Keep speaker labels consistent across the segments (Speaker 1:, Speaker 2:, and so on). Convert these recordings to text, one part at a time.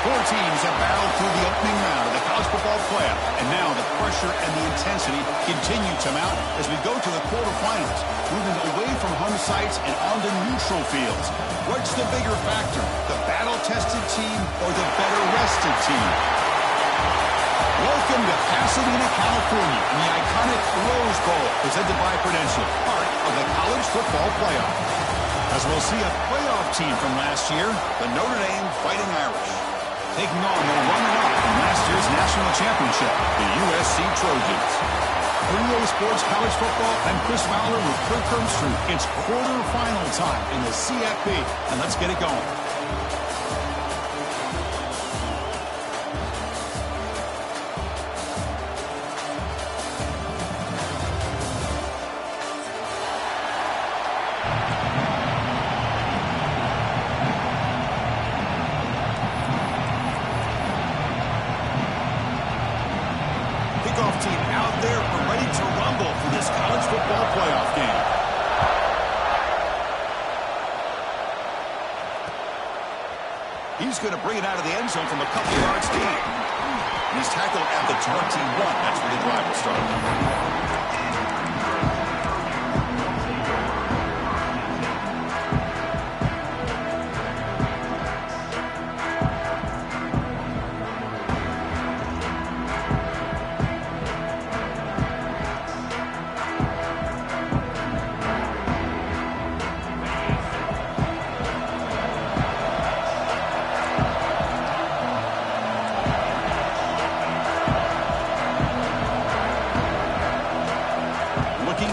Speaker 1: Four teams have battled through the opening round of the college football playoff, and now the pressure and the intensity continue to mount as we go to the quarterfinals, moving away from home sites and onto neutral fields. What's the bigger factor, the battle-tested team or the better-rested team? Welcome to Pasadena, California, in the iconic Rose Bowl, presented by Prudential, part of the college football playoff. As we'll see a playoff team from last year, the Notre Dame Fighting Irish, taking on the runner-up from last year's national championship, the USC Trojans. 3A Sports College Football, I'm Chris Fowler with Kirk Herbstreit. It's quarterfinal time in the CFP, and let's get it going. Team out there ready to rumble for this college football playoff game. He's going to bring it out of the end zone from a couple yards deep. He's tackled at the 21. That's where the drive will start.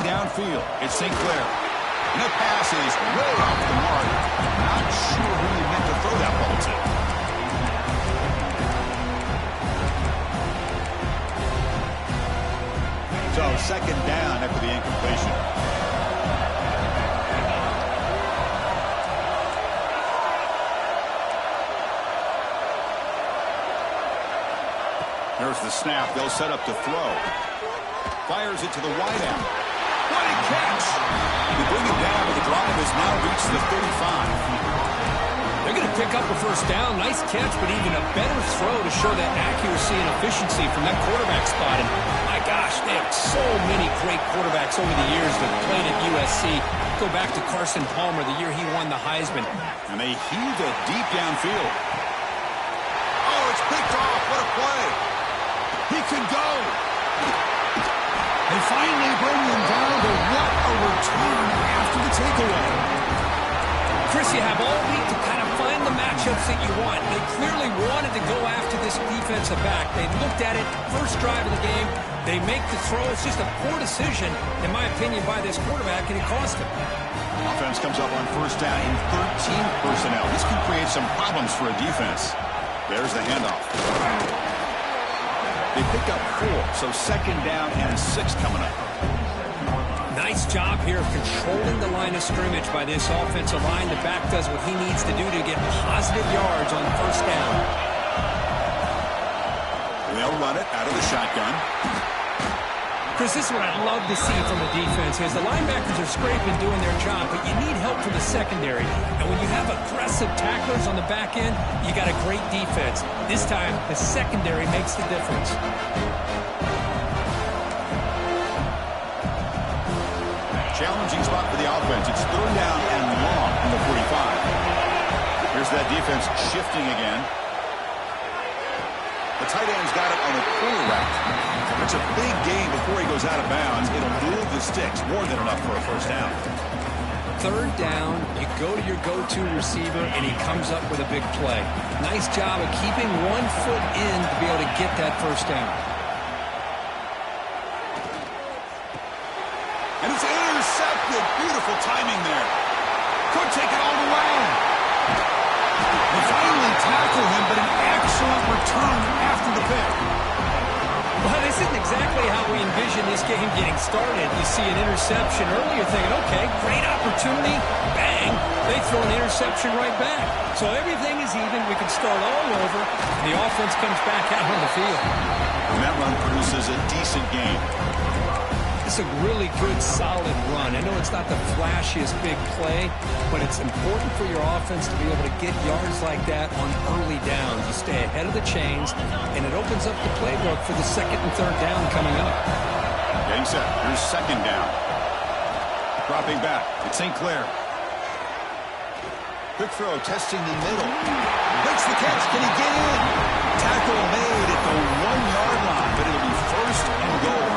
Speaker 1: Downfield, it's St. Clair. And the pass is way off the mark. Not sure who he meant to throw that ball to. So, second down after the incompletion. There's the snap. They'll set up to throw. Fires it to the wideout. What a catch! We bring him down, but the drive has now reached the 35.
Speaker 2: They're going to pick up a first down. Nice catch, but even a better throw to show that accuracy and efficiency from that quarterback spot. And my gosh, they have so many great quarterbacks over the years that played at USC. Go back to Carson Palmer, the year he won the Heisman.
Speaker 1: And they heave it deep downfield. Oh, it's picked off. What a play. He can go. They finally bring him down, but what a return after the takeaway.
Speaker 2: Chris, you have all week to kind of find the matchups that you want. They clearly wanted to go after this defensive back. They looked at it, first drive of the game. They make the throw. It's just a poor decision, in my opinion, by this quarterback, and it cost him.
Speaker 1: Offense comes up on first down in 13 personnel. This can create some problems for a defense. There's the handoff. They pick up 4, so second down and 6 coming up.
Speaker 2: Nice job here of controlling the line of scrimmage by this offensive line. The back does what he needs to do to get positive yards on first down.
Speaker 1: They'll run it out of the shotgun.
Speaker 2: Chris, this is what I love to see from the defense is the linebackers are scraping, doing their job, but you need help from the secondary. And when you have aggressive tacklers on the back end, you got a great defense. This time, the secondary makes the difference.
Speaker 1: Challenging spot for the offense. It's third down and long from the 45. Here's that defense shifting again. The tight end's got it on a corner route. It's a big gain before he goes out of bounds. It'll move the sticks. More than enough for a first down.
Speaker 2: Third down, you go to your go-to receiver, and he comes up with a big play. Nice job of keeping 1 foot in to be able to get that first down.
Speaker 1: And it's intercepted. Beautiful timing there. Could take it all the way. They finally tackle him, but an excellent return after the pick.
Speaker 2: Well, this isn't exactly how we envision this game getting started. You see an interception early, you're thinking, okay, great opportunity. Bang! They throw an interception right back. So everything is even. We can start all over. The offense comes back out on the field.
Speaker 1: And that run produces a decent game. This
Speaker 2: That's a really good, solid run. I know it's not the flashiest big play, but it's important for your offense to be able to get yards like that on early downs. You stay ahead of the chains, and it opens up the playbook for the second and third down coming up.
Speaker 1: Getting set. Here's second down. Dropping back. It's St. Clair. Quick throw, testing the middle. Makes the catch. Can he get in? Tackle made at the 1-yard line, but it'll be first and goal.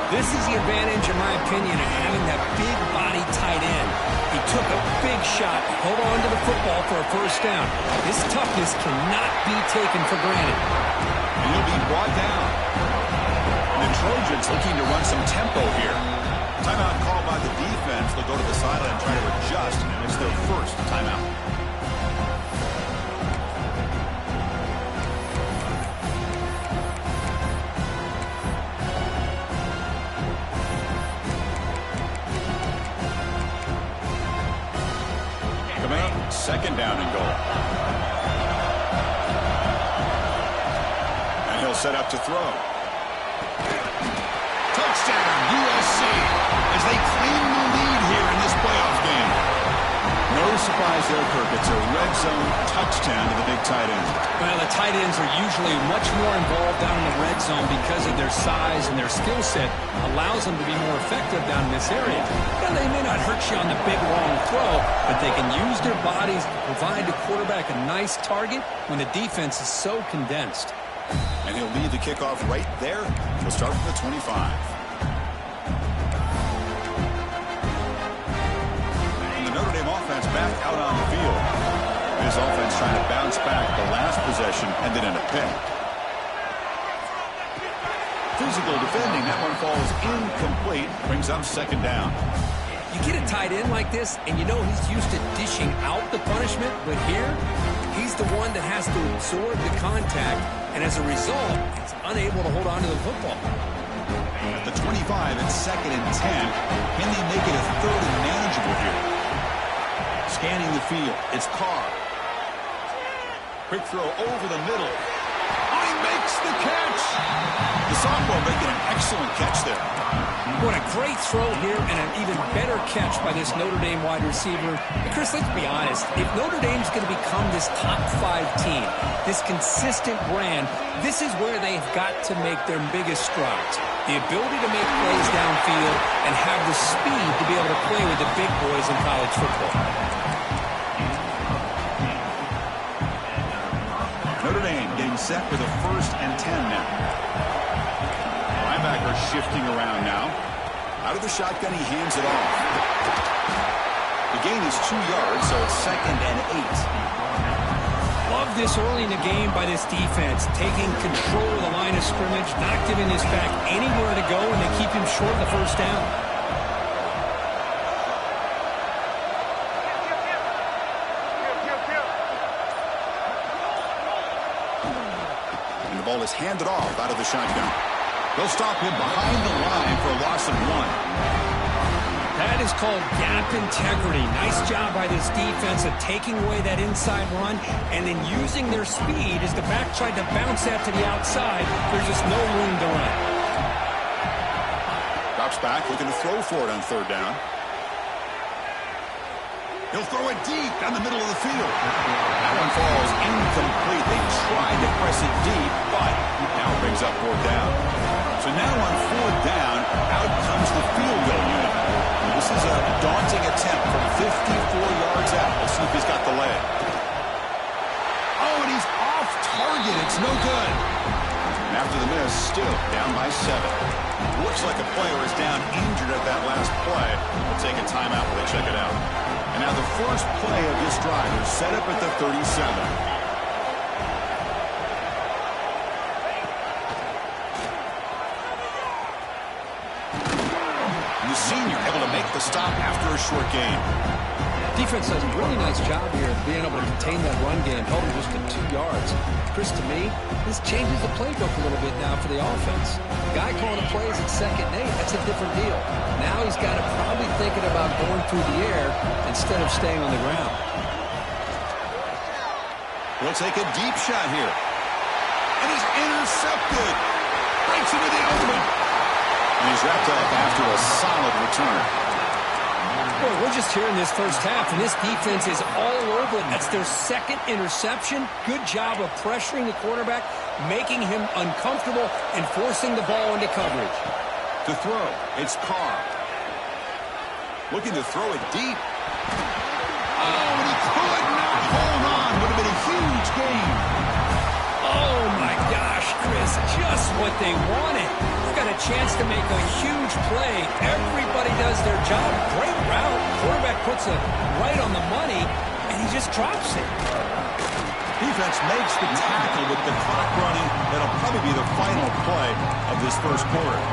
Speaker 2: This is the advantage, in my opinion, of having that big body tight end. He took a big shot, held on to the football for a first down. This toughness cannot be taken for granted.
Speaker 1: And he'll be brought down. And the Trojans looking to run some tempo here. Timeout called by the defense. They'll go to the sideline and try to adjust, and it's their first timeout. Second down and goal. And he'll set up to throw. Touchdown, USC, as they claim the lead here in this playoff game. No surprise there, Kirk. It's a red zone touchdown to the big tight end.
Speaker 2: Well, the tight ends are usually much more involved down in the red zone because of their size and their skill set allows them to be more effective down in this area. Now, they may not hurt you on the big, long throw, but they can use their bodies to provide the quarterback a nice target when the defense is so condensed.
Speaker 1: And he'll lead the kickoff right there. He'll start from the 25. Notre Dame offense back out on the field. This offense trying to bounce back the last possession and then in a pick. Physical defending. That one falls incomplete. Brings up second down.
Speaker 2: You get a tight end like this, and you know he's used to dishing out the punishment, but here, he's the one that has to absorb the contact, and as a result, he's unable to hold on to the football.
Speaker 1: At the 25, it's second and 10. Can they make it a third and manageable here? Scanning the field, it's Carr. Quick throw over the middle. Oh, he makes the catch! The sophomore making an excellent catch there.
Speaker 2: What a great throw here and an even better catch by this Notre Dame wide receiver. And Chris, let's be honest. If Notre Dame's going to become this top 5 team, this consistent brand, this is where they've got to make their biggest strides. The ability to make plays downfield and have the speed to be able to play with the big boys in college football.
Speaker 1: Notre Dame getting set for the first and 10 now. Linebacker shifting around now. Out of the shotgun, he hands it off. The gain is 2 yards, so it's second and 8.
Speaker 2: Love this early in the game by this defense, taking control of the line of scrimmage, not giving this back anywhere to go, and they keep him short of the first down.
Speaker 1: And the ball is handed off out of the shotgun. They'll stop him behind the line for a loss of 1.
Speaker 2: That is called gap integrity. Nice job by this defense of taking away that inside run and then using their speed as the back tried to bounce that to the outside. There's just no room to run.
Speaker 1: Drops back, looking to throw for it on third down. He'll throw it deep down the middle of the field. That one falls incomplete. They tried to press it deep, but now it brings up fourth down. So now on fourth down, out comes the field goal unit. This is a daunting attempt from 54 yards out. We'll see if he's got the leg. Oh, and he's off target. It's no good. And after the miss, still down by 7. Looks like a player is down injured at that last play. We'll take a timeout while they check it out. And now the first play of this drive is set up at the 37. Senior able to make the stop after a short gain.
Speaker 2: Defense does a really nice job here of being able to contain that run game, held him just to 2 yards. Chris, to me, this changes the playbook a little bit now for the offense. Guy calling the plays at second and 8, that's a different deal. Now he's got to probably thinking about going through the air instead of staying on the ground.
Speaker 1: He'll take a deep shot here. And he's intercepted. Breaks into the open. And And he's wrapped up after a solid return.
Speaker 2: Boy, we're just here in this first half, and this defense is all over it. That's their second interception. Good job of pressuring the quarterback, making him uncomfortable, and forcing the ball into coverage.
Speaker 1: To throw, it's Carr. Looking to throw it deep. Oh, and he could not hold on. Would have been a huge gain.
Speaker 2: Oh, my gosh, Chris, just what they wanted. They've got a chance to make a huge play. Everybody does their job. Great route. Quarterback puts it right on the money, and he just drops it.
Speaker 1: Defense makes the tackle with the clock running. That'll probably be the final play of this first quarter.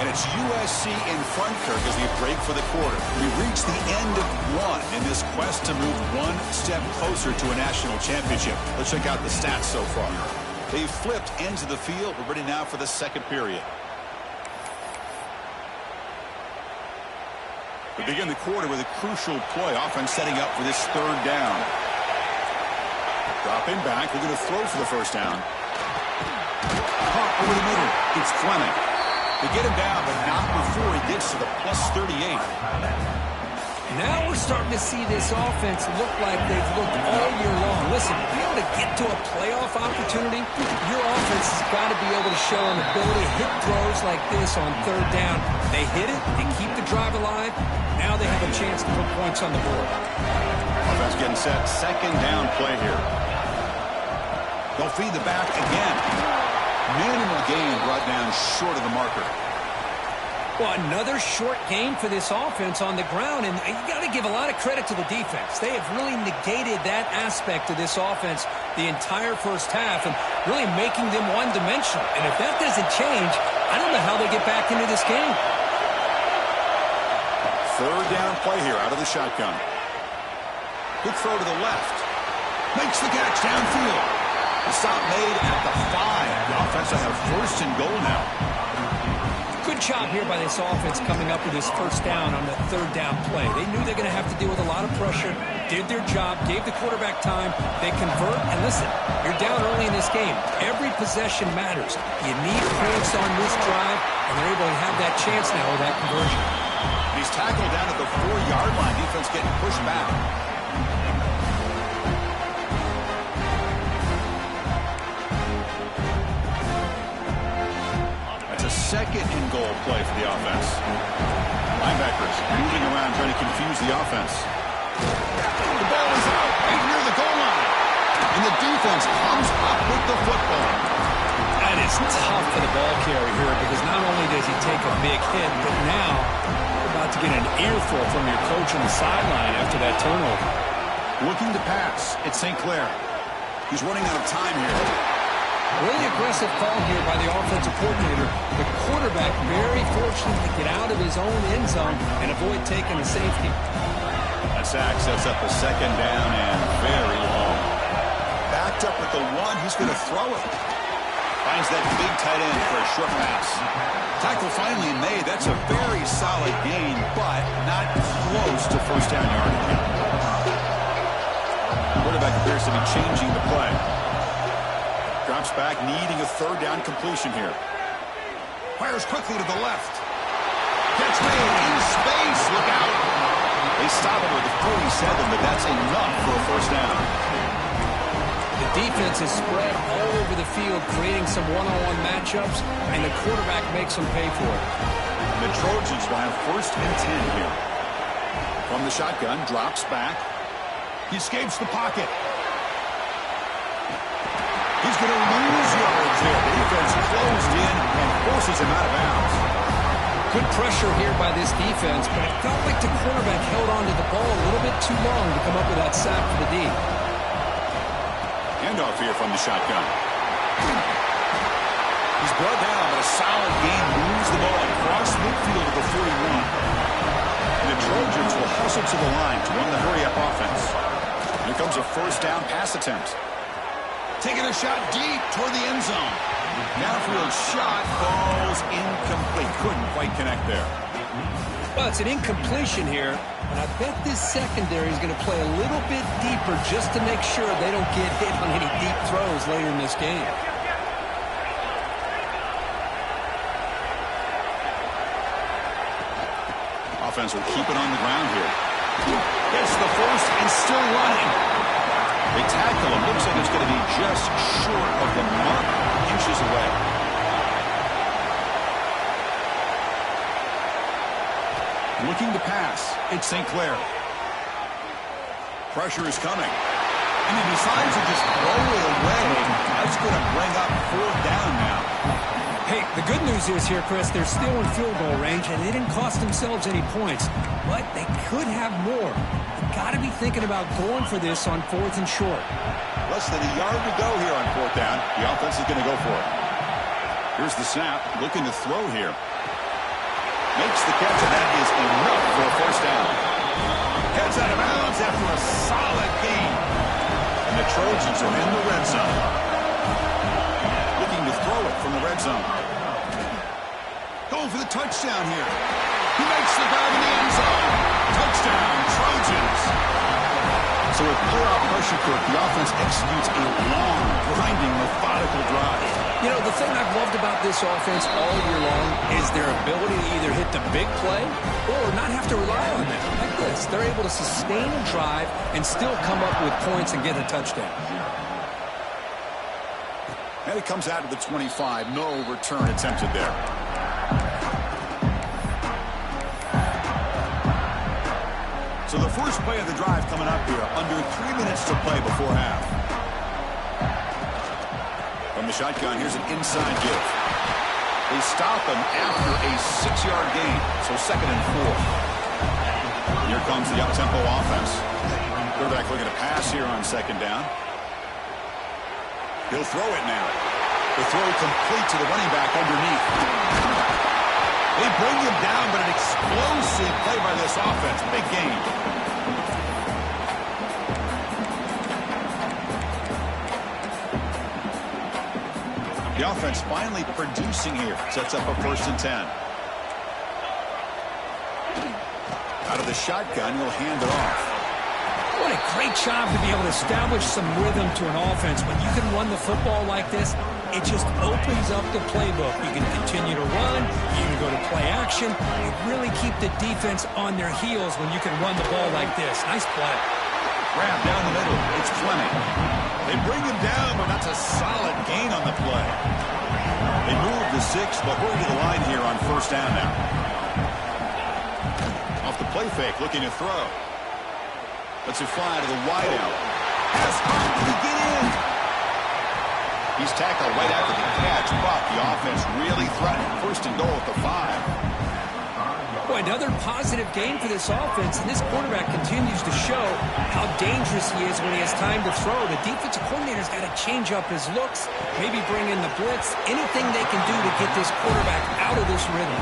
Speaker 1: And it's USC in front, Kirk, as we break for the quarter. We reach the end of one in this quest to move one step closer to a national championship. Let's check out the stats so far. They've flipped ends of the field. We're ready now for the second period. We begin the quarter with a crucial play. Offense setting up for this third down. Dropping back. We're going to throw for the first down. Caught over the middle. It's Fleming. They get him down, but not before he gets to the plus 38.
Speaker 2: Now we're starting to see this offense look like they've looked all year long. Listen, to be able to get to a playoff opportunity, your offense has got to be able to show an ability to hit throws like this on third down. They hit it, they keep the drive alive. Now they have a chance to put points on the board.
Speaker 1: Offense getting set. Second down play here. They'll feed the back again. Minimal gain brought down short of the marker.
Speaker 2: Well, another short game for this offense on the ground, and you got to give a lot of credit to the defense. They have really negated that aspect of this offense the entire first half and really making them one-dimensional. And if that doesn't change, I don't know how they get back into this game.
Speaker 1: Third down play here out of the shotgun. Good throw to the left. Makes the catch downfield. The stop made at the 5. The offense will have first and goal now.
Speaker 2: Good job here by this offense coming up with this first down on the third down play. They knew they're going to have to deal with a lot of pressure, did their job, gave the quarterback time. They convert, and listen, you're down early in this game. Every possession matters. You need points on this drive, and they're able to have that chance now with that conversion.
Speaker 1: He's tackled down at the 4-yard line. Defense getting pushed back. Second and goal play for the offense. Linebackers moving around trying to confuse the offense. The ball is out right near the goal line. And the defense comes up with the football.
Speaker 2: That is tough for the ball carrier here because not only does he take a big hit, but now you're about to get an earful from your coach on the sideline after that turnover.
Speaker 1: Looking to pass. It's St. Clair. He's running out of time here.
Speaker 2: Really aggressive call here by the offensive coordinator. The quarterback very fortunate to get out of his own end zone and avoid taking a safety.
Speaker 1: That sack sets up a second down and very long. Backed up with the 1, he's going to throw it. Finds that big tight end for a short pass. Tackle finally made. That's a very solid gain, but not close to first down yardage. Quarterback appears to be changing the play. Drops back, needing a third down completion here. Fires quickly to the left. Catch made in space. Look out. They stop it with a 47, but that's enough for a first down.
Speaker 2: The defense is spread all over the field, creating some one-on-one matchups, and the quarterback makes them pay for it.
Speaker 1: The Trojans will have first and 10 here. From the shotgun, drops back. He escapes the pocket. He's going to lose yards there. The defense closed in and forces him out of bounds.
Speaker 2: Good pressure here by this defense, but it felt like the quarterback held on to the ball a little bit too long to come up with that sack for the D.
Speaker 1: Handoff here from the shotgun. He's brought down, but a solid gain moves the ball across midfield to the 41. And the Trojans will hustle to the line to run the hurry-up offense. Here comes a first down pass attempt. Taking a shot deep toward the end zone. Downfield shot falls incomplete. Couldn't quite connect there.
Speaker 2: Well, it's an incompletion here, and I bet this secondary is going to play a little bit deeper just to make sure they don't get hit on any deep throws later in this game.
Speaker 1: offense will keep it on the ground here. Gets the first and still running. They tackle him. Looks like it's going to be just short of the mark, inches away. Looking to pass. It's St. Clair. Pressure is coming. And he decides to just throw it away. That's going to bring up 4th down now.
Speaker 2: Hey, the good news is here, Chris, they're still in field goal range, and they didn't cost themselves any points. But they could have more. They've got to be thinking about going for this on 4th and short.
Speaker 1: Less than a yard to go here on 4th down. The offense is going to go for it. Here's the snap. Looking to throw here. Makes the catch, and that is enough for a 1st down. Heads out of bounds after a solid gain. And the Trojans are in the red zone. Looking to throw it from the red zone. Going for the touchdown here. He makes the grab in the end zone. Touchdown, Trojans. So with playoff pressure cook, the offense executes a long, grinding, methodical drive.
Speaker 2: You know, the thing I've loved about this offense all year long is their ability to either hit the big play or not have to rely on that. Like this, they're able to sustain a drive and still come up with points and get a touchdown.
Speaker 1: And it comes out to the 25. No return attempted there. So the first play of the drive coming up here. Under 3 minutes to play before half. From the shotgun, here's an inside give. They stop him after a 6-yard gain. So 2nd and 4. Here comes the up-tempo offense. Quarterback looking to pass here on 2nd down. He'll throw it now. The throw complete to the running back underneath. They bring him down, but an explosive play by this offense. Big gain. The offense finally producing here. Sets up a 1st and 10. Out of the shotgun, he'll hand it off.
Speaker 2: What a great job to be able to establish some rhythm to an offense. When you can run the football like this, it just opens up the playbook. You can continue to run. You can go to play action. You really keep the defense on their heels when you can run the ball like this. Nice play.
Speaker 1: Grab down the middle. It's Fleming. They bring him down, but that's a solid gain on the play. They move the 6, but hurry to the line here on 1st down now. Off the play fake, looking to throw. Lets it fly to the wideout. Has time to get in. He's tackled right after the catch, but the offense really threatened. 1st and goal at the 5.
Speaker 2: Boy, another positive game for this offense, and this quarterback continues to show how dangerous he is when he has time to throw. The defensive coordinator's got to change up his looks, maybe bring in the blitz, anything they can do to get this quarterback out of this rhythm.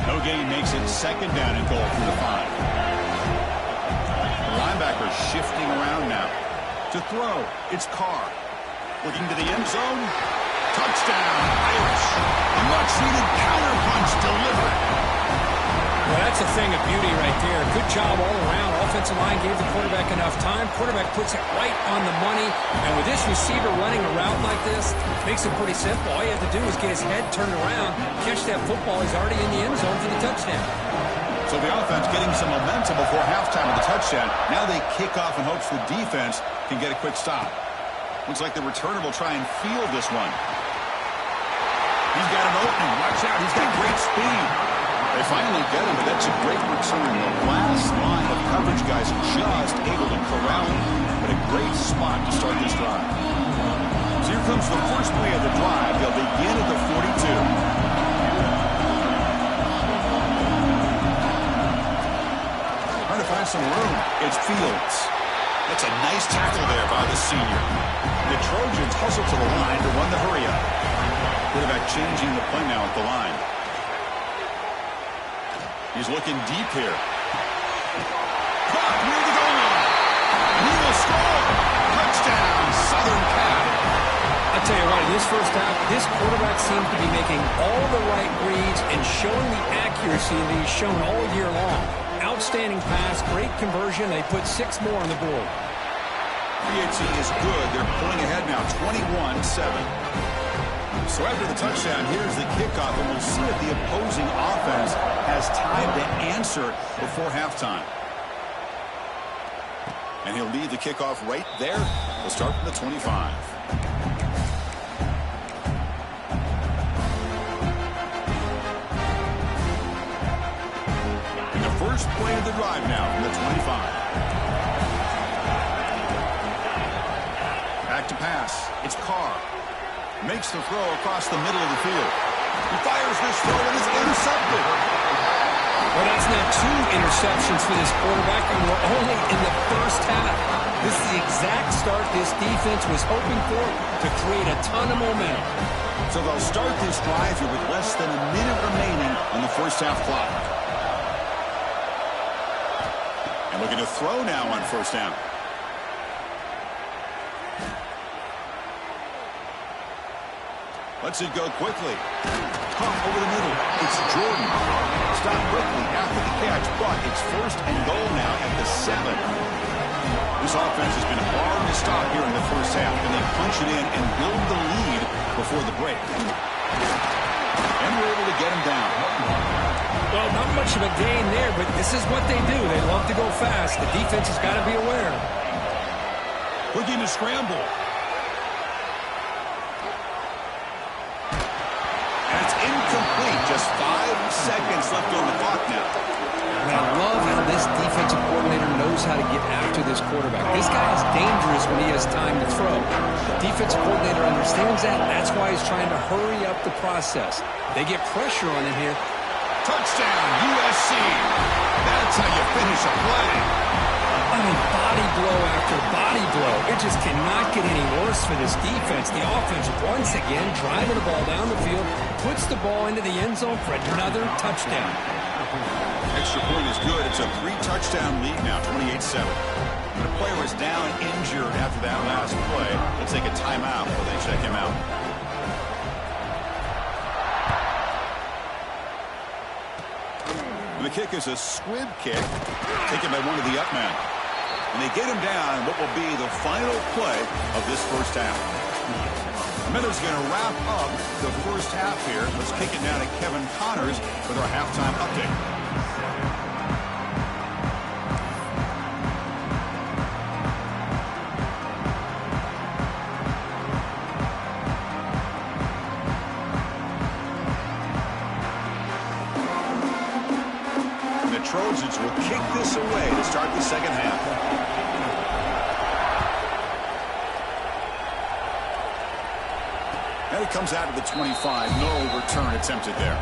Speaker 1: No gain makes it 2nd down and goal from the 5. The linebacker's shifting around now. To throw, it's Carr. Looking to the end zone. Touchdown, Irish. A much-needed counterpunch delivered.
Speaker 2: Well, that's a thing of beauty right there. Good job all around. Offensive line gave the quarterback enough time. Quarterback puts it right on the money. And with this receiver running a route like this, makes it pretty simple. All you have to do is get his head turned around, catch that football. He's already in the end zone for the touchdown.
Speaker 1: So the offense getting some momentum before halftime of the touchdown. Now they kick off in hopes the defense can get a quick stop. Looks like the returner will try and field this one. He's got an opening. Watch out. He's got great speed. They finally get him, but that's a great return. The last line of coverage guys just able to corral him, but a great spot to start this drive. So here comes the first play of the drive. They'll begin at the 42. Trying to find some room. It's Fields. That's a nice tackle there by the senior. The Trojans hustle to the line to run the hurry-up. Quarterback changing the play now at the line. He's looking deep here. Clock near the goal line. And he will score. Touchdown, Southern Cal.
Speaker 2: I tell you what, in this first half, this quarterback seems to be making all the right reads and showing the accuracy that he's shown all year long. Outstanding pass, great conversion. They put 6 more on the board.
Speaker 1: PAT is good. They're pulling ahead now, 21-7. So after the touchdown, here's the kickoff, and we'll see if the opposing offense has time to answer before halftime. And he'll lead the kickoff right there. We'll start from the 25. And the first play of the drive now from the 25. Back to pass. It's Carr. Makes the throw across the middle of the field. He fires this throw, and it's intercepted.
Speaker 2: Well, that's now 2 interceptions for this quarterback, and we're only in the first half. This is the exact start this defense was hoping for to create a ton of momentum.
Speaker 1: So they'll start this drive here with less than a minute remaining on the first half clock. And looking to throw now on first down. Lets it go quickly. Caught over the middle. It's Jordan. Stopped quickly after the catch, but it's first and goal now at the 7. This offense has been hard to stop here in the first half, and they punch it in and build the lead before the break. And we're able to get him down.
Speaker 2: Well, not much of a gain there, but this is what they do. They love to go fast. The defense has got to be aware.
Speaker 1: Looking to scramble. Incomplete. Just 5 seconds left on the clock now.
Speaker 2: And I love how this defensive coordinator knows how to get after this quarterback. This guy is dangerous when he has time to throw. The defensive coordinator understands that. That's why he's trying to hurry up the process. They get pressure on him here.
Speaker 1: Touchdown, USC. That's how you finish a play.
Speaker 2: I mean, body blow after body blow. It just cannot get any worse for this defense. The offense, once again, driving the ball down the field, puts the ball into the end zone for another touchdown.
Speaker 1: Extra point is good. It's a 3-touchdown lead now, 28-7. When a player is down injured after that last play, they'll take a timeout before they check him out. And the kick is a squib kick, taken by one of the up men. And they get him down in what will be the final play of this first half. Miller's going to wrap up the first half here. Let's kick it down to Kevin Connors with our halftime update. Trojans will kick this away to start the second half. And it comes out of the 25. No return attempted there.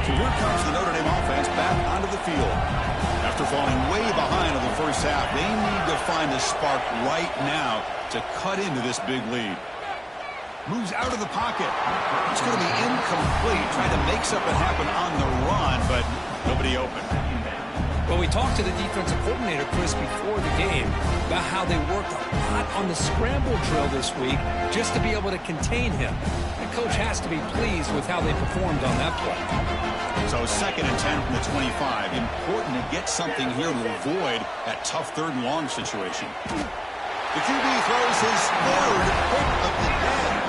Speaker 1: So here comes the Notre Dame offense back onto the field. After falling way behind in the first half, they need to find a spark right now to cut into this big lead. Moves out of the pocket. It's going to be incomplete, trying to make something happen on the run, but nobody open.
Speaker 2: Well, we talked to the defensive coordinator, Chris, before the game about how they worked a lot on the scramble drill this week just to be able to contain him. The coach has to be pleased with how they performed on that play.
Speaker 1: So 2nd and 10 from the 25. Important to get something here to avoid that tough 3rd and long situation. The QB throws his 3rd pick of the day.